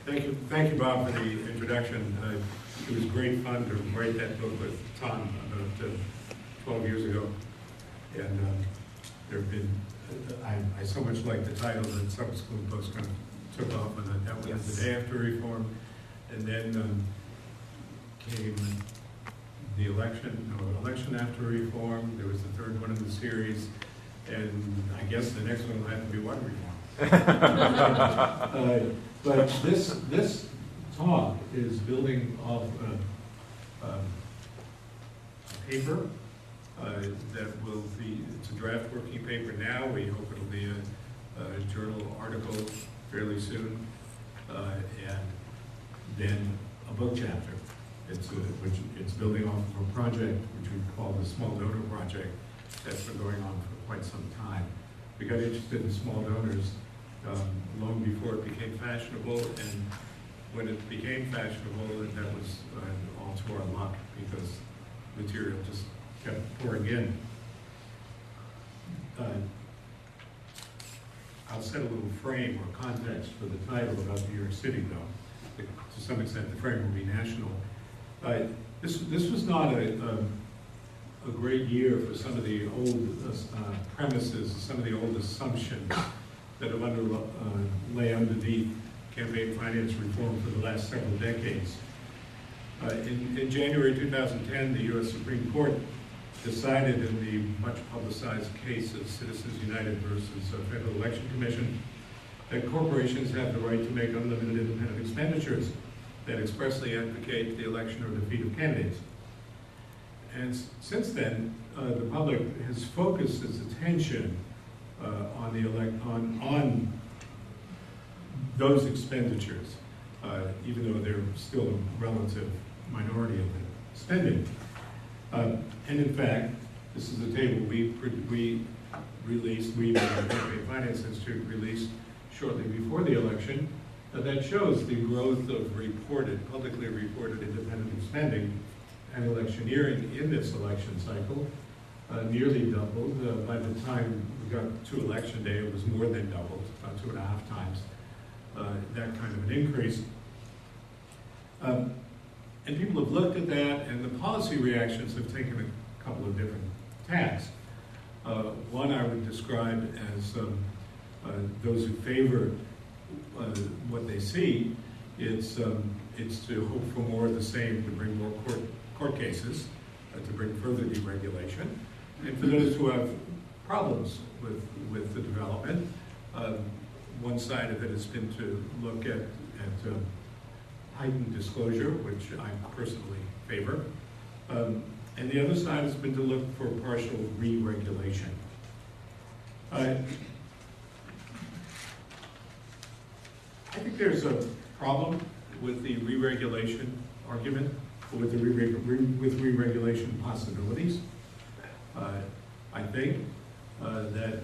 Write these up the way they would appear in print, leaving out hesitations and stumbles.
Thank you, Bob, for the introduction. It was great fun to write that book with Tom about 12 years ago, and there have been. I so much liked the title that subsequent books kind of took off, and that was the day after reform, and then came the election after reform. There was the third one in the series, and I guess the next one will have to be what reform. But this talk is building off a paper that will be, it's a draft working paper now. We hope it'll be a journal article fairly soon, and then a book chapter. It's building off of a project which we call the Small Donor Project that's been going on for quite some time. We got interested in small donors long before it became fashionable, and when it became fashionable, that was all to our luck because material just kept pouring in. I'll set a little frame or context for the title about New York City, though. To some extent, the frame will be national. This was not a great year for some of the old premises, some of the old assumptions that have lay underneath campaign finance reform for the last several decades. In January 2010, the U.S. Supreme Court decided in the much publicized case of Citizens United versus Federal Election Commission that corporations have the right to make unlimited independent expenditures that expressly advocate the election or defeat of candidates. And since then, the public has focused its attention on those expenditures, even though they're still a relative minority of the spending. And in fact, this is a table we released, we, the Campaign Finance Institute, released shortly before the election, that shows the growth of publicly reported independent spending and electioneering in this election cycle. Nearly doubled. By the time we got to election day, it was more than doubled, about 2.5 times that kind of an increase. And people have looked at that, and the policy reactions have taken a couple of different tacks. One I would describe as those who favor what they see. It's to hope for more of the same, to bring more court cases, to bring further deregulation. And for those who have problems with the development, one side of it has been to look at heightened disclosure, which I personally favor. And the other side has been to look for partial re-regulation. I think there's a problem with the re-regulation argument, or with re-regulation possibilities. I think that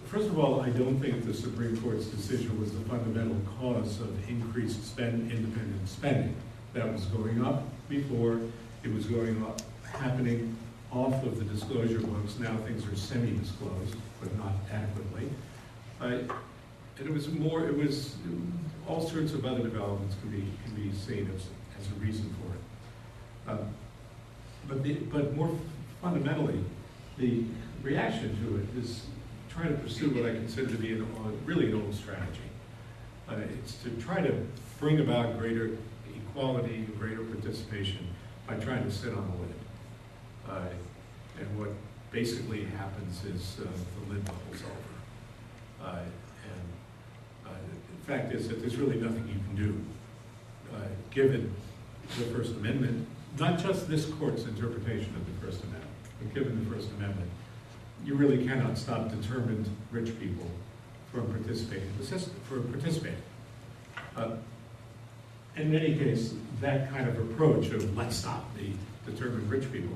first of all, I don't think the Supreme Court's decision was the fundamental cause of increased independent spending. That was going up before, it was going up, happening off of the disclosure books. Now things are semi-disclosed, but not adequately. And it was all sorts of other developments can be seen as a reason for it. But more fundamentally, the reaction to it is trying to pursue what I consider to be really an old strategy. It's to try to bring about greater equality, greater participation by trying to sit on the lid. And what basically happens is the lid bubbles over. The fact is that there's really nothing you can do, given the First Amendment, not just this court's interpretation of the First Amendment, but given the First Amendment. You really cannot stop determined rich people from participating in the system, in any case, that kind of approach of let's stop the determined rich people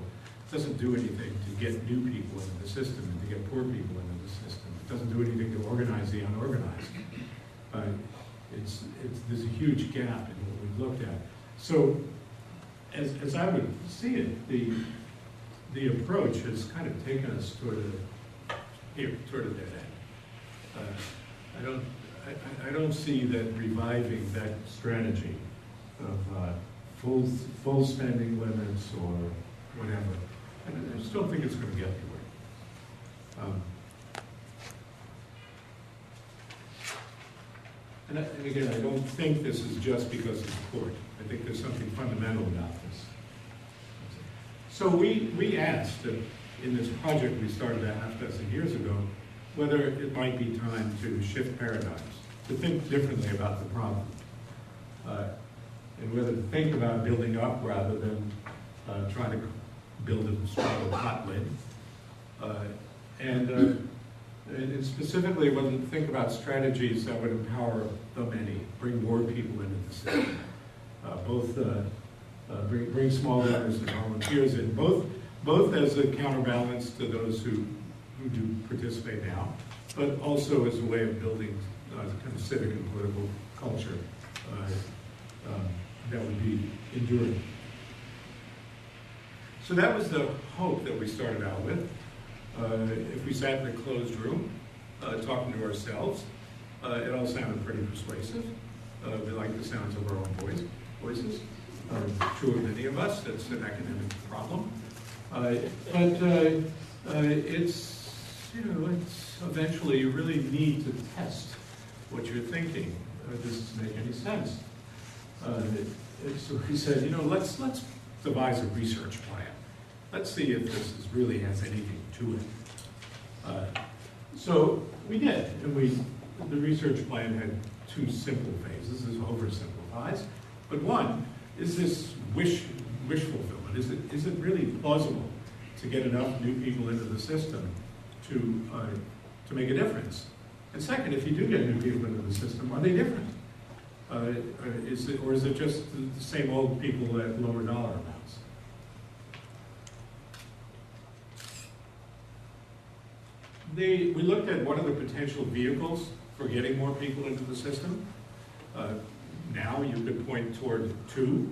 doesn't do anything to get new people into the system and to get poor people into the system. It doesn't do anything to organize the unorganized. There's a huge gap in what we've looked at. So, as I would see it, the approach has kind of taken us toward a dead end. I don't see that reviving that strategy of full spending limits or whatever. I just don't think it's going to get anywhere. And again, I don't think this is just because of the court. I think there's something fundamental about this. So we asked, in this project we started a half dozen years ago, whether it might be time to shift paradigms, to think differently about the problem, and whether to think about building up rather than trying to build a strong hot lid. And specifically, whether to think about strategies that would empower the many, bring more people into the system, bring small donors and volunteers in, both as a counterbalance to those who do participate now, but also as a way of building kind of civic and political culture that would be enduring. So that was the hope that we started out with. If we sat in a closed room talking to ourselves, it all sounded pretty persuasive. We like the sounds of our own voices. True of many of us, that's an academic problem. It's, it's eventually you really need to test what you're thinking. Does this make any sense? So he said, let's devise a research plan. Let's see if this really has anything to it. So we did, and the research plan had two simple phases. This oversimplifies, but one is this wish fulfillment. Is it really plausible to get enough new people into the system to make a difference? And second, if you do get new people into the system, are they different? Is it just the same old people at lower dollar amounts? We looked at what are the potential vehicles for getting more people into the system. Now you could point toward two.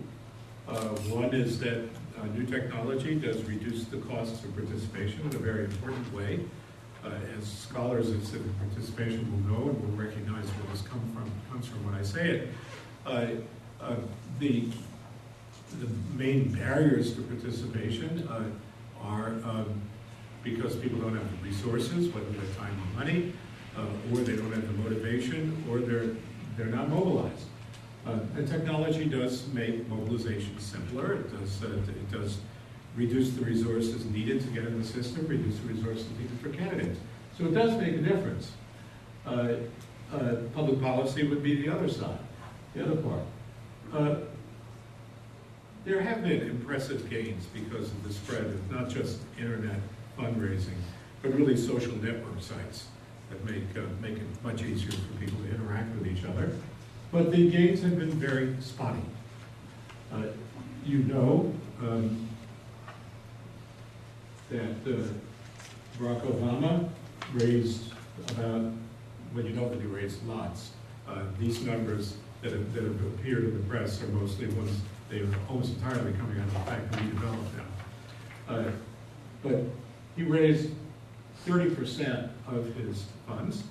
One is that new technology does reduce the costs of participation in a very important way. As scholars of civic participation will know and will recognize where this comes from when I say it, the main barriers to participation are because people don't have the resources, whether they're time or money, or they don't have the motivation, or they're not mobilized. And technology does make mobilization simpler. It does reduce the resources needed to get in the system, reduce the resources needed for candidates. So it does make a difference. Public policy would be the other side, the other part. There have been impressive gains because of the spread of not just internet fundraising, but really social network sites that make it much easier for people to interact with each other. But the gains have been very spotty. That Barack Obama raised about, well, you know that he raised lots. These numbers that have appeared in the press are mostly ones, they are almost entirely coming out of the fact that we developed them. But he raised 30% of his funds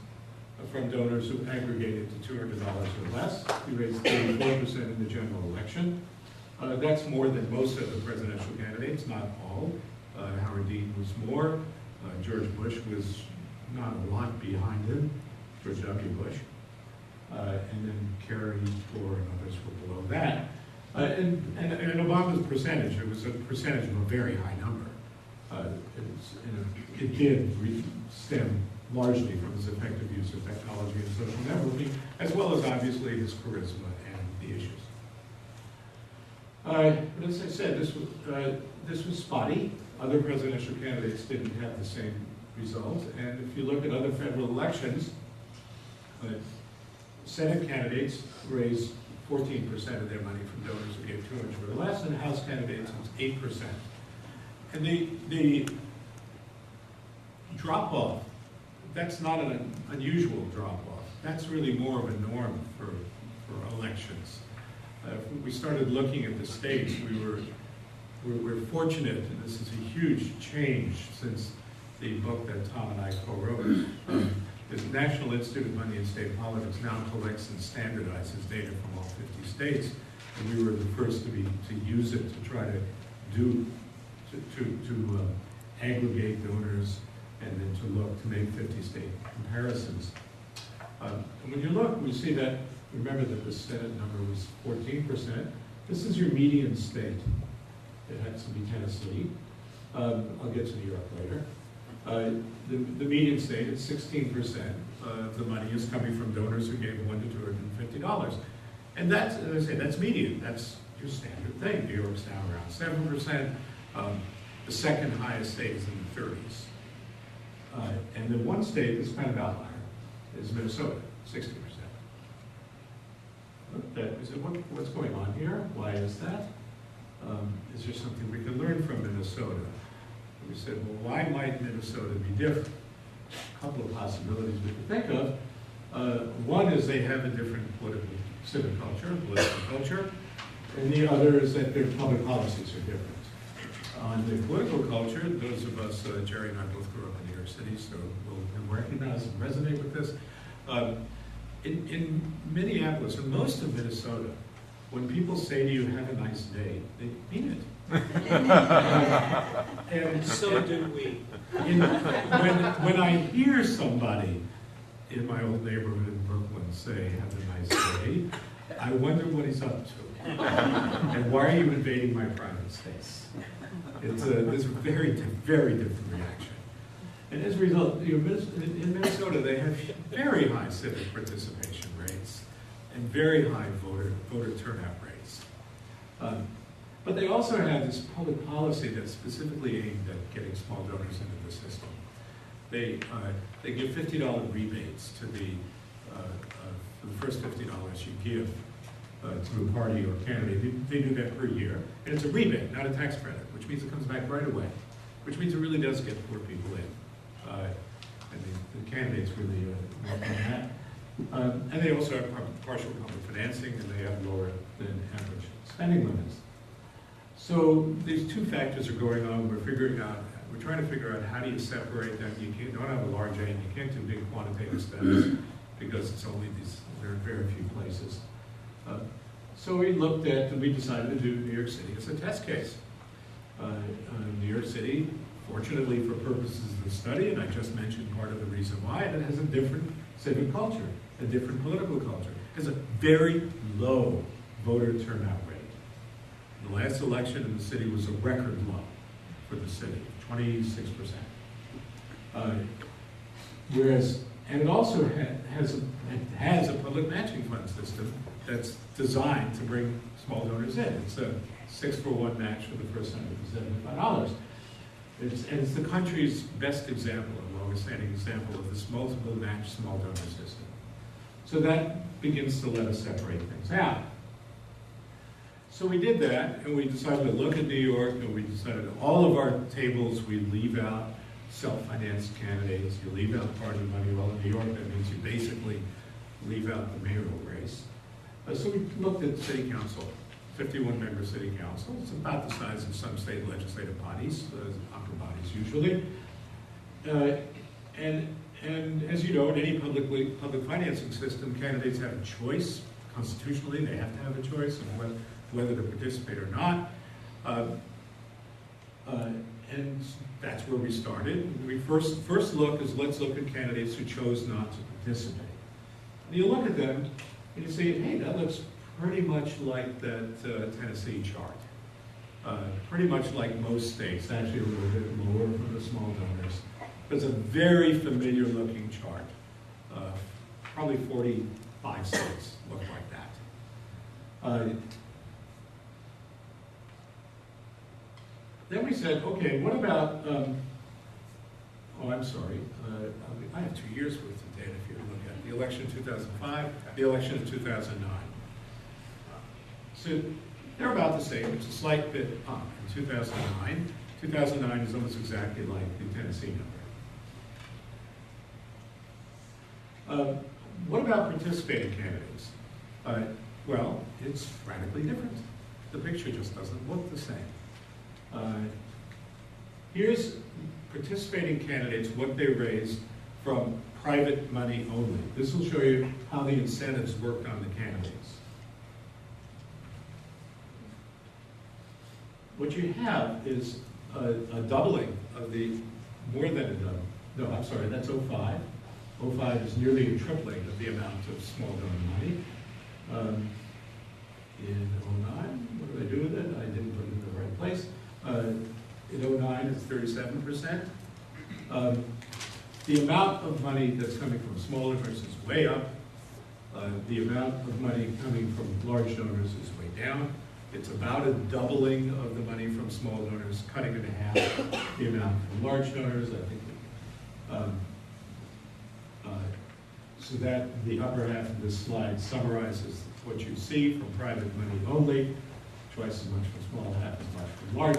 from donors who aggregated to $200 or less. He raised 34% in the general election. That's more than most of the presidential candidates, not all. Howard Dean was more. George Bush was not a lot behind him. George W. Bush. And then Kerry, Gore, and others were below that. And Obama's percentage, it was a percentage of a very high number. It did stem largely from his effective use of technology and social networking, as well as obviously his charisma and the issues. But as I said, this was spotty. Other presidential candidates didn't have the same result. And if you look at other federal elections, Senate candidates raised 14% of their money from donors who gave $200 or less, and House candidates was 8%. And the drop-off, that's not an unusual drop-off. That's really more of a norm for elections. We started looking at the states. We're fortunate, and this is a huge change since the book that Tom and I co-wrote, The National Institute of Money and State Politics now collects and standardizes data from all 50 states, and we were the first to use it to try to do, to aggregate donors and then to make 50-state comparisons. And when you look, we see that, remember that the Senate number was 14%. This is your median state. It happens to be Tennessee. I'll get to New York later. The median state is 16% of the money is coming from donors who gave $1 to $250. And that's, as I say, that's median. That's your standard thing. New York's now around 7%. The second highest state is in the 30s. And the one state that's kind of outlier is Minnesota, 60%. We said, what's going on here? Why is that? Is there something we can learn from Minnesota? And we said, well, why might Minnesota be different? A couple of possibilities we could think of. One is they have a different civic culture, political culture, and the other is that their public policies are different. On the political culture, those of us, Jerry and I both grew up in New York City, so we'll recognize and resonate with this. In Minneapolis, and most of Minnesota, when people say to you, have a nice day, they mean it. And so do we. When I hear somebody in my old neighborhood in Brooklyn say, have a nice day, I wonder what he's up to. And why are you invading my private space? It's a very, very different reaction. And as a result, in Minnesota, they have very high civic participation rates and very high voter turnout rates. But they also have this public policy that's specifically aimed at getting small donors into the system. They give $50 rebates to for the first $50 you give to a party or candidate. They do that per year. And it's a rebate, not a tax credit, which means it comes back right away, which means it really does get poor people in. And the candidates really work on that. And they also have partial public financing, and they have lower than average spending limits. So these two factors are going on. We're trying to figure out how do you separate them. You don't have a large end. You can't do big quantitative studies because it's only there are very few places. So we decided to do New York City as a test case. New York City, fortunately for purposes of the study, and I just mentioned part of the reason why, it has a different civic culture, a different political culture. It has a very low voter turnout rate. The last election in the city was a record low for the city, 26%. And it also has a public matching fund system that's designed to bring small donors in. It's a 6-for-1 match for the first $175. It's the country's best example, a long-standing example of this multiple match small donor system. So that begins to let us separate things out. So we did that, and we decided to look at New York, and we decided all of our tables, we leave out self-financed candidates, you leave out party money. Well, in New York, that means you basically leave out the mayoral race. So we looked at city council, 51-member city council. It's about the size of some state legislative bodies, upper bodies usually. And as you know, in any public financing system, candidates have a choice. Constitutionally, they have to have a choice of whether to participate or not. And that's where we started. We first look is let's look at candidates who chose not to participate. And you look at them and you say, hey, that looks pretty much like that Tennessee chart. Pretty much like most states, actually a little bit lower for the small donors. It's a very familiar looking chart. Probably 45 states look like that. Then we said, okay, what about, I'm sorry, I have 2 years worth of data if you look at the election of 2005, the election of 2009. So they're about the same. It's a slight bit up in 2009. 2009 is almost exactly like the Tennessee number. What about participating candidates? Well, it's radically different. The picture just doesn't look the same. Here's participating candidates, what they raised from private money only. This will show you how the incentives worked on the candidates. What you have is a doubling of the, more than a doubling. No, I'm sorry, that's 05. 05 is nearly a tripling of the amount of small donor money. In 09, what did I do with it? I didn't put it in the right place. In 09, it's 37%. The amount of money that's coming from small donors is way up. The amount of money coming from large donors is way down. It's about a doubling of the money from small donors, cutting in half the amount from large donors. I think so that the upper half of this slide summarizes what you see from private money only, twice as much from small, half as much from large.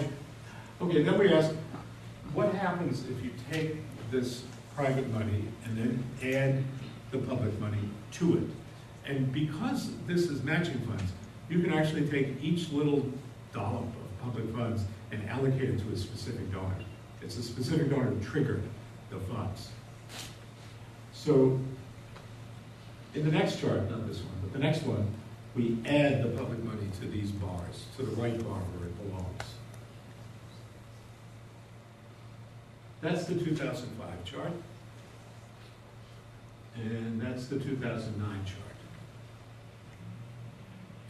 Okay, then we ask, what happens if you take this private money and then add the public money to it? And because this is matching funds, you can actually take each little dollop of public funds and allocate it to a specific donor. It's a specific donor triggered the funds. So in the next chart, not this one, but the next one, we add the public money to these bars, to the right bar where it belongs. That's the 2005 chart. And that's the 2009 chart.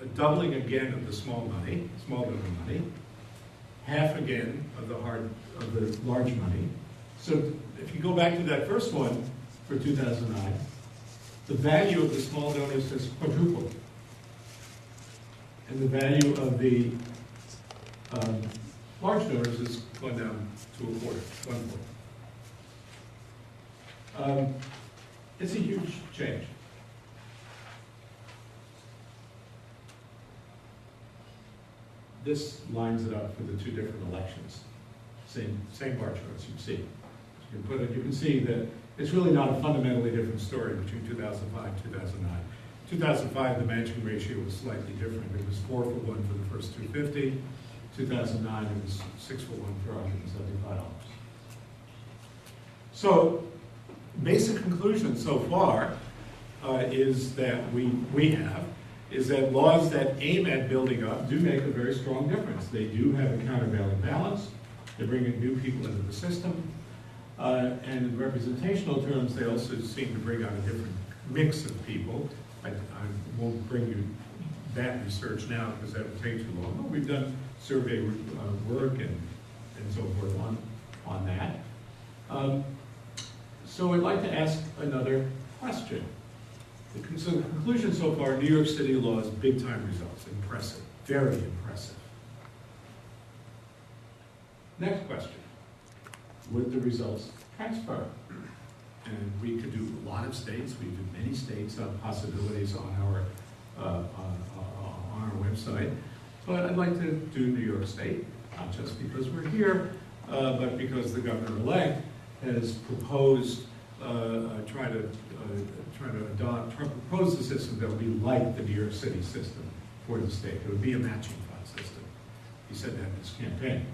A doubling again of the small donor money, half again of the large money. So if you go back to that first one for 2009, the value of the small donors has quadrupled. And the value of the large donors has gone down to a quarter, 1/4. It's a huge change. This lines it up for the two different elections. Same bar charts you see. You can see that it's really not a fundamentally different story between 2005 and 2009. 2005, the matching ratio was slightly different. It was 4-for-1 for the first 250. 2009, it was 6-for-1 for $175. So, basic conclusion so far is that is that laws that aim at building up do make a very strong difference. They do have a countervailing balance. They bring in new people into the system. And in representational terms, they also seem to bring out a different mix of people. I won't bring you that research now because that would take too long. But we've done survey work and so forth on that. So I'd like to ask another question. So the conclusion so far, New York City laws, big time results, impressive, very impressive. Next question, would the results transfer? And we could do a lot of states, we do many states, possibilities on our website. But I'd like to do New York State, not just because we're here, but because the governor-elect has proposed, propose a system that would be like the New York City system for the state. It would be a matching fund system. He said that in his campaign.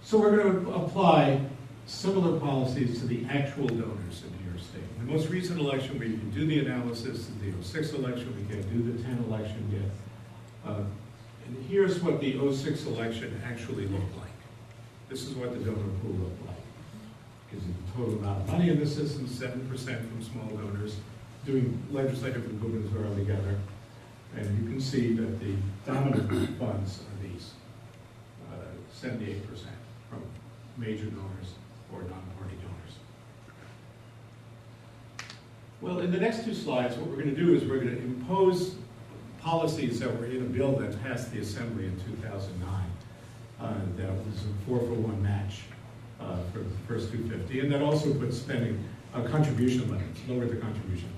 So we're going to apply similar policies to the actual donors in New York State. In the most recent election where you can do the analysis is the 06 election, we can't do the 10 election yet. And here's what the 06 election actually looked like. This is what the donor pool looked like. Gives you the total amount of money in the system, 7% from small donors, doing legislative and gubernatorial together. And you can see that the dominant funds are these, 78% from major donors or non-party donors. Well, in the next two slides, what we're going to do is we're going to impose policies that were in a bill that passed the Assembly in 2009. That was a 4-for-1 match for the first 250, and that also put spending contribution limits, lowered the contribution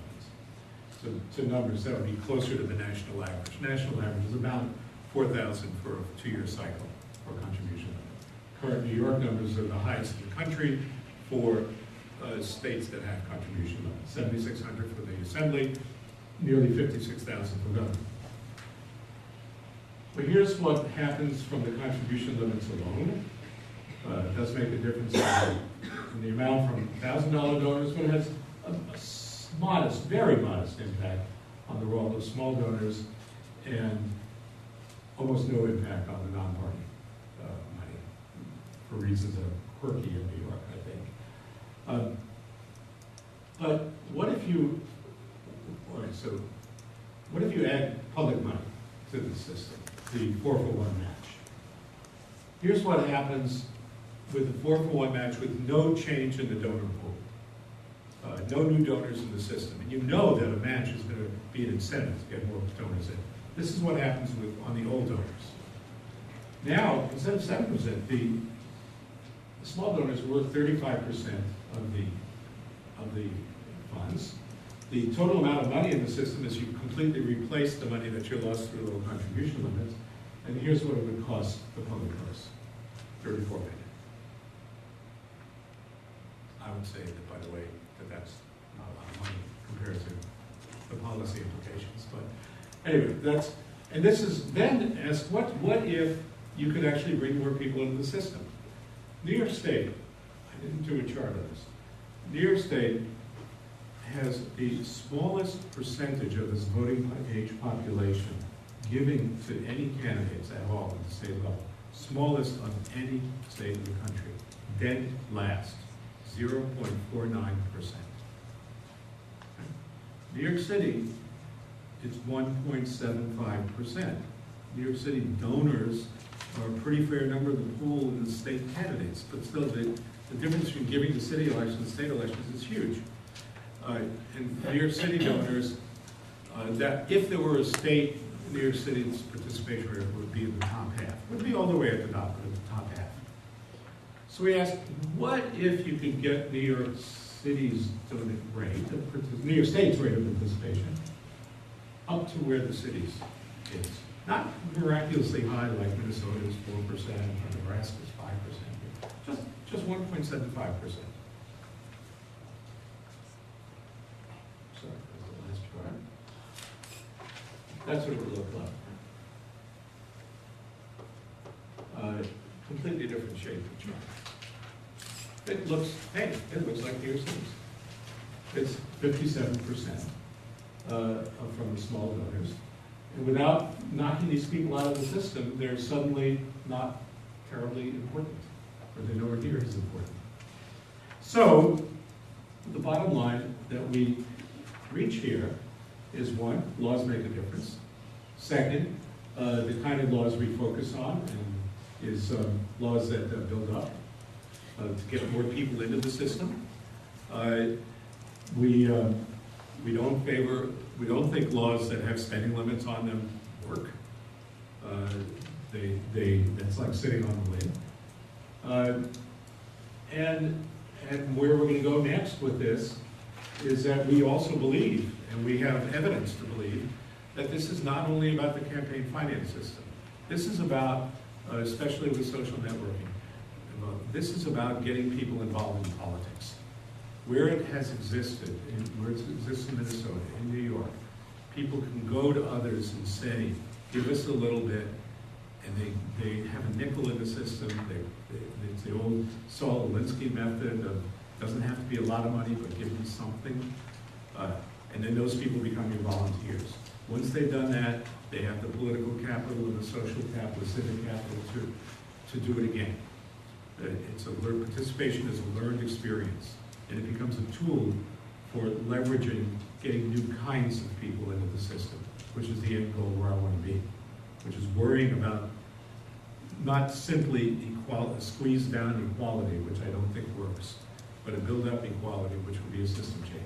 limits to numbers that would be closer to the national average. National average is about 4,000 for a 2-year cycle for contribution limit. Current New York numbers are the highest in the country for states that have contribution limits. 7,600 for the Assembly, nearly 56,000 for government. But here's what happens from the contribution limits alone. It does make a difference in in the amount from $1,000 donors, but it has a modest, very modest impact on the role of small donors, and almost no impact on the non-party money, for reasons that are quirky in New York, I think. But what if you, all right, so what if you add public money to the system, the 4-for-1 match? Here's what happens with the 4-for-1 match with no change in the donor pool. No new donors in the system. And you know that a match is going to be an incentive to get more donors in. This is what happens on the old donors. Now, instead of 7%, the small donors were 35% of the funds. The total amount of money in the system is you completely replace the money that you lost through low contribution limits. And here's what it would cost the public purse, $34 million. I would say that, by the way, that's not a lot of money compared to the policy implications. But anyway, then ask what if you could actually bring more people into the system? New York State, I didn't do a chart of this. New York State has the smallest percentage of its voting age population giving to any candidates at all at the state level. Smallest of any state in the country. Dead last, 0.49%. New York City, it's 1.75%. New York City donors are a pretty fair number of the pool in the state candidates, but still the difference between giving to city elections and state elections is huge. And New York City donors, that if there were a state, New York City's participation rate would be in the top half. Wouldn't be all the way at the top, but at the top half. So we asked, what if you could get New York City's rate, New York State's rate of participation, up to where the city's is? Not miraculously high like Minnesota's 4% or Nebraska's 5%, just 1.75%. Sorry, that's the last chart. That's what it would look like. Completely different shape of chart. It looks like New York City's. It's 57% from the small donors. And without knocking these people out of the system, they're suddenly not terribly important, or they're nowhere near as important. So, the bottom line that we reach here is, one, laws make a difference. Second, the kind of laws we focus on is laws that build up to get more people into the system. We don't think laws that have spending limits on them work. That's like sitting on the lid. And where we're going to go next with this is that we also believe, and we have evidence to believe, that this is not only about the campaign finance system. This is about, especially with social networking, this is about getting people involved in politics. Where it has existed, where it exists in Minnesota, in New York, people can go to others and say, give us a little bit, and they have a nickel in the system. It's the old Saul Alinsky method of, doesn't have to be a lot of money, but give them something. And then those people become your volunteers. Once they've done that, they have the political capital and the social capital, the civic capital to do it again. Participation is a learned experience, and it becomes a tool for leveraging, getting new kinds of people into the system, which is the end goal where I want to be, which is worrying about not simply squeeze down equality, which I don't think works, but a build up equality, which would be a system change.